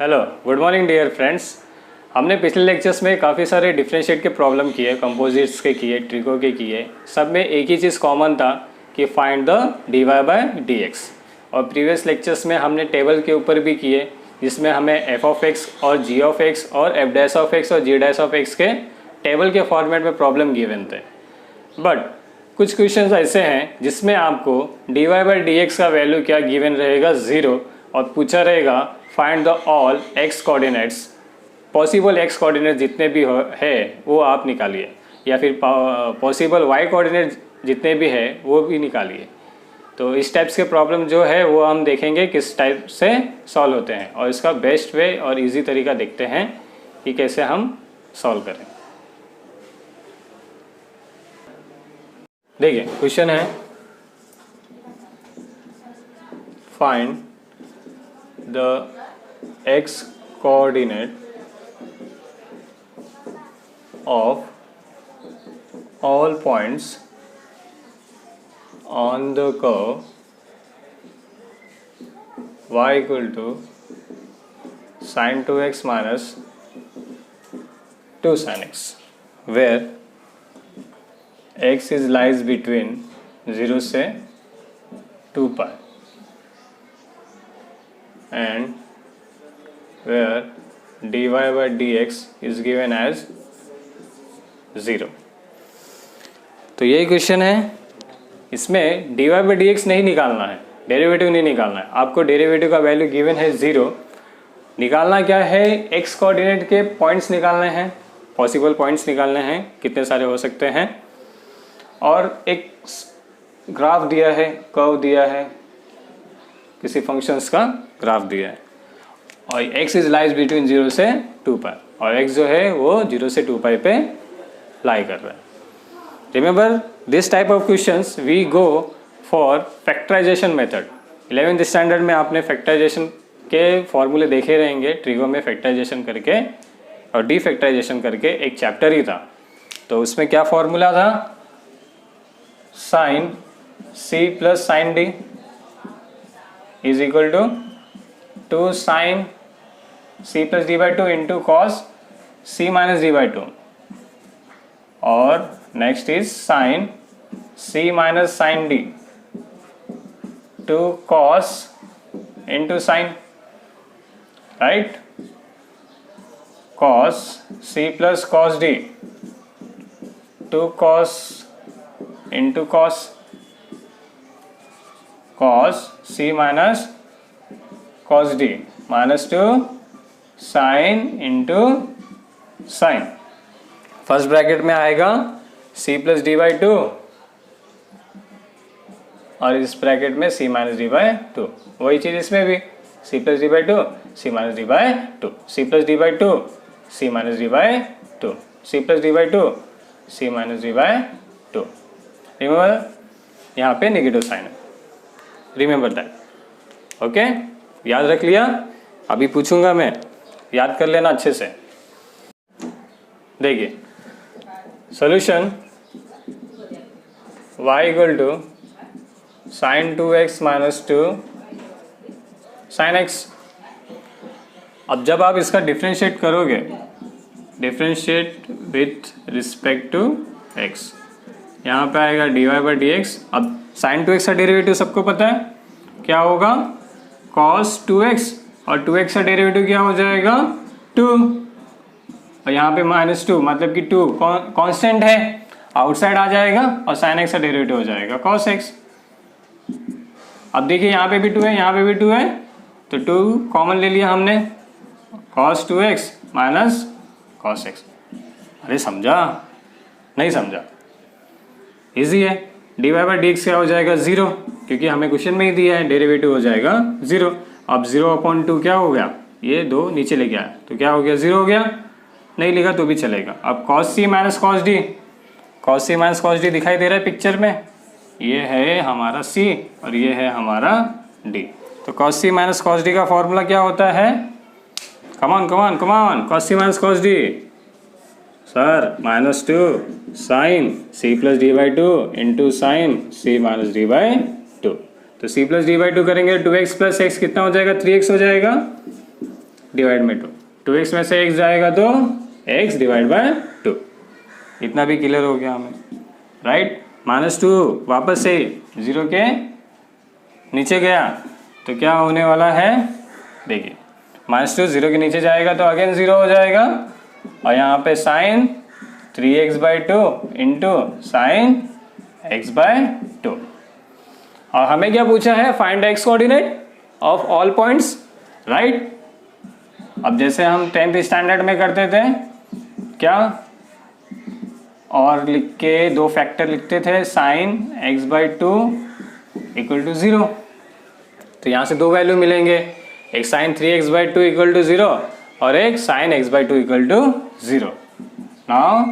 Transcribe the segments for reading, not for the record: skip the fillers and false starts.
Hello, good morning dear friends. हमने पिछले lectures में काफ़ी सारे डिफरेंशिएट के प्रॉब्लम किए, कंपोजिट्स के किए, ट्रिको के किए। सब में एक ही चीज़ कॉमन था कि find the dy by dx। और प्रीवियस लेक्चर्स में हमने टेबल के ऊपर भी किए जिसमें हमें f ऑफ x और g ऑफ x और f डैश ऑफ x और g डैश ऑफ x के टेबल के फॉर्मेट में प्रॉब्लम गिवन थे। बट कुछ क्वेश्चंस ऐसे हैं जिसमें आपको dy बाय dx का वैल्यू क्या गिवन रहेगा 0 और पूछा रहेगा find the all x coordinates, possible x coordinate जितने भी है वो आप निकालिए, या फिर पॉसिबल y कोऑर्डिनेट जितने भी है वो भी निकालिए। तो इस टाइप्स के प्रॉब्लम जो है वो हम देखेंगे किस टाइप से सॉल्व होते हैं और इसका बेस्ट वे और इजी तरीका देखते हैं कि कैसे हम सॉल्व करें। देखिए क्वेश्चन है find the x coordinate of all points on the curve y equal to sin 2x minus 2 sin x, where x is lies between 0 से 2 pi and where dy by dx is given as 0। तो यही question है। इसमें dy by dx नहीं निकालना है, derivative नहीं निकालना है। आपको डेरिवेटिव का वैल्यू गिवन है 0। निकालना क्या है, x कोऑर्डिनेट के पॉइंट्स निकालने हैं, पॉसिबल पॉइंट्स निकालने हैं, कितने सारे हो सकते हैं। और एक ग्राफ दिया है, कर्व दिया है, किसी फंक्शंस का ग्राफ दिया है और x इज लाइज बिटवीन 0 से 2 पाई और x जो है वो 0 से 2 पाई पे लाई कर रहा है। Remember this type of questions we go for factorisation method. 11th standard में आपने फैक्टराइजेशन के फॉर्मूले देखे रहेंगे, ट्रिगो में फैक्टराइजेशन करके और डीफैक्टराइजेशन करके एक चैप्टर ही था। तो उसमें क्या फॉर्मूला था, sine c plus sine d is equal to 2 sine c plus D by 2 into cos c minus D by 2 और next is sine c minus sine d two cos into sine, right, cos c plus cos d two cos into cos, cos c minus cos d minus 2 sine into sine. First bracket में आएगा c plus D by 2 और इस bracket में c minus D by 2। वही चीज इसमें भी c plus D by 2 c minus D by 2, c plus D by 2 c minus D by 2, c plus D by 2 c minus D by 2। Remember यहाँ पे negative sign है, remember that. Okay, याद रख लिया। अभी पूछूंगा मैं, याद कर लेना अच्छे से। देखिए solution y equal to sine 2x minus 2 sine x। अब जब आप इसका डिफरेंशिएट करोगे, differentiate with respect to x, यहाँ पे आएगा dy बाई dx। अब साइन 2x का डेरिवेटिव सबको पता है क्या होगा, cos 2x और 2x का डेरिवेटिव क्या हो जाएगा 2 और यहाँ पे माइनस 2 मतलब कि 2 कांस्टेंट है, आउटसाइड आ जाएगा और sin x का डेरिवेटिव हो जाएगा cos x। अब देखिए यहाँ पे भी 2 है, यहाँ पे भी 2 है, तो 2 कॉमन ले लिया हमने, cos 2x minus cos x। अरे समझा, नहीं समझा, इजी है। dy बाई dx क्या हो जाएगा 0, क्योंकि हमें क्वेश्चन में ही दिया है, डेरिवेटिव हो जाएगा 0। अब 0/2 क्या हो गया, ये 2 नीचे ले गया तो क्या हो गया 0 हो गया, नहीं लिखा तो भी चलेगा। अब cos c minus cos d, cos c minus cos d दिखाई दे रहा है पिक्चर में, ये है हमारा c और ये है हमारा d। तो cos c minus cos d का फॉर्मूला क्या होता है, कमान कमान कमान, cos c minus cos d sir minus 2 sine c plus D by 2 into sine c minus D by 2। तो c प्लस डी बाई 2 करेंगे 2x प्लस x कितना हो जाएगा 3x हो जाएगा। डिवाइड में 2, 2x में से x जाएगा तो x डिवाइड बाय 2। इतना भी क्लियर हो गया हमें, राइट। -2 वापस से 0 के नीचे गया तो क्या होने वाला है, देखिए -2 0 के नीचे जाएगा तो अगेन 0 हो जाएगा, और यहाँ पे sign 3x/2 into sine x/2। और हमें क्या पूछा है, find x coordinate of all points, right. अब जैसे हम 10th स्टैंडर्ड में करते थे क्या, और लिख के 2 फैक्टर लिखते थे, साइन x/2 इक्वल टू 0। तो यहाँ से 2 वैल्यू मिलेंगे, एक साइन 3x/2 इक्वल टू 0 और एक sine x/2 equal to 0। Now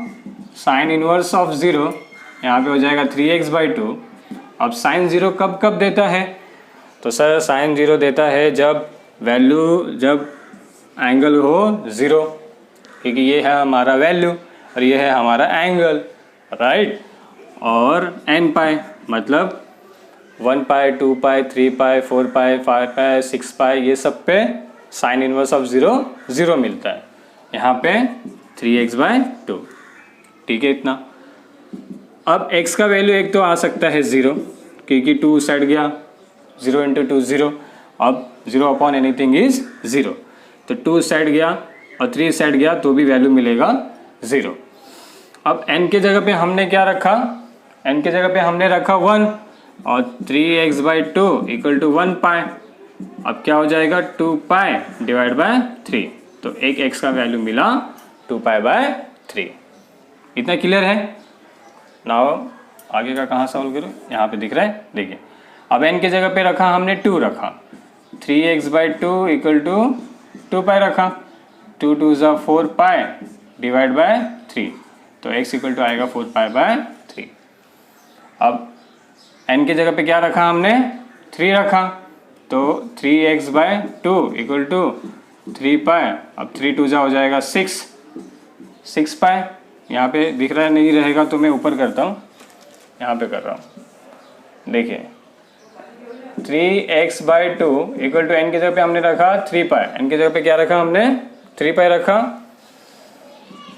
sine inverse of 0 यहाँ पे हो जाएगा 3x/2। अब साइन 0 कब कब देता है, तो सर साइन 0 देता है जब एंगल हो 0, क्योंकि ये है हमारा वैल्यू और ये है हमारा एंगल, राइट। और n पाई मतलब 1 पाई 2 पाई 3 पाई 4 पाई 5 पाई 6 पाई, ये सब पे साइन इनवर्स ऑफ 0 0 मिलता है, यहाँ पे 3x/2, ठीक है इतना। अब x का वैल्यू एक तो आ सकता है 0, क्योंकि 2 सेट गया, 0 इंटू 2 0, अब 0 अपॉन एनीथिंग इज 0, तो 2 सेट गया और 3 सेट गया तो भी वैल्यू मिलेगा 0। अब n के जगह पे हमने क्या रखा, n के जगह पे हमने रखा 1 और 3x/2 इक्वल टू 1 पाई। अब क्या हो जाएगा, 2 पाई डिवाइड बाय 3, तो एक x का वैल्यू मिला 2 पाई/3। इतना क्लियर है। नाउ आगे का कहाँ सॉल्व करो, यहाँ पे दिख रहा है, देखिए। अब n के जगह पे रखा हमने 2 रखा, 3x/2 इक्वल टू 2 पाई रखा, 2 2 ज़ा 4 पाई डिवाइड बाय 3, तो x इक्वल टू आएगा 4 पाई/3। अब n के जगह पे क्या रखा हमने, 3 रखा, तो 3x/2 इक्वल टू 3 पाई, अब 3 2 ज़ा हो जाएगा 6 पाई। यहाँ पे दिख रहा है, नहीं रहेगा तो मैं ऊपर करता हूँ, यहाँ पे कर रहा हूँ, देखिए 3x/2 इक्वल टू n की जगह पे हमने रखा 3 पाई, n की जगह पे क्या रखा हमने 3 पाई रखा,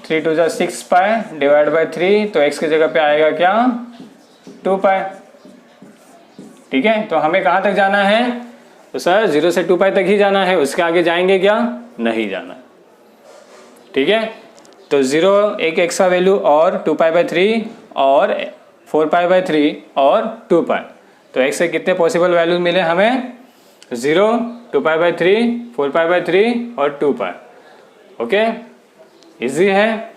3 2 ज़ा 6 पाई डिवाइड बाय 3, तो x की जगह पे आएगा क्या 2 पाई, ठीक है। तो हमें कहाँ तक जाना है, तो सर 0 से 2 पाई तक ही जाना है, उसके आगे जाएंगे क्या, नहीं जाना, ठीक है। तो 0 एक x का वैल्यू और 2 पाई/3 और 4 पाई/3 और 2 पाई, तो x से कितने पॉसिबल वैल्यूज मिले हमें, 0 2 पाई/3 4 पाई/3 और 2 पाई। ओके, इजी है।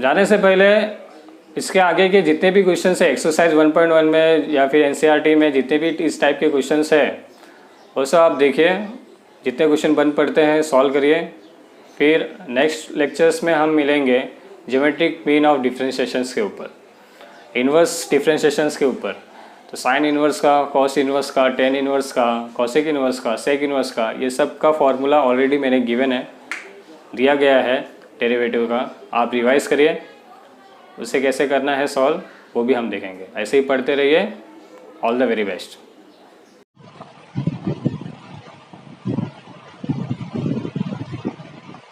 जाने से पहले इसके आगे के जितने भी क्वेश्चन है एक्सरसाइज 1.1 में या फिर एनसीईआरटी में जितने भी इस टाइप के क्वेश्चन है वो सब आप देखिए, जितने क्वेश्चन बन पड़ते हैं सॉल्व करिए। फिर नेक्स्ट लेक्चर्स में हम मिलेंगे ज्योमेट्रिक मीन ऑफ डिफरेंशिएशंस के ऊपर, इन्वर्स डिफरेंशिएशंस के ऊपर। तो साइन इन्वर्स का, कॉस इन्वर्स का, टेन इन्वर्स का, कॉसेक इन्वर्स का, सेक इन्वर्स का, ये सब का फॉर्मूला ऑलरेडी मैंने गिवन है, दिया गया है डेरिवेटिव का। आप रिवाइज करिए, उसे कैसे करना है सॉल्व वो भी हम देखेंगे। ऐसे ही पढ़ते रहिए। All the very best.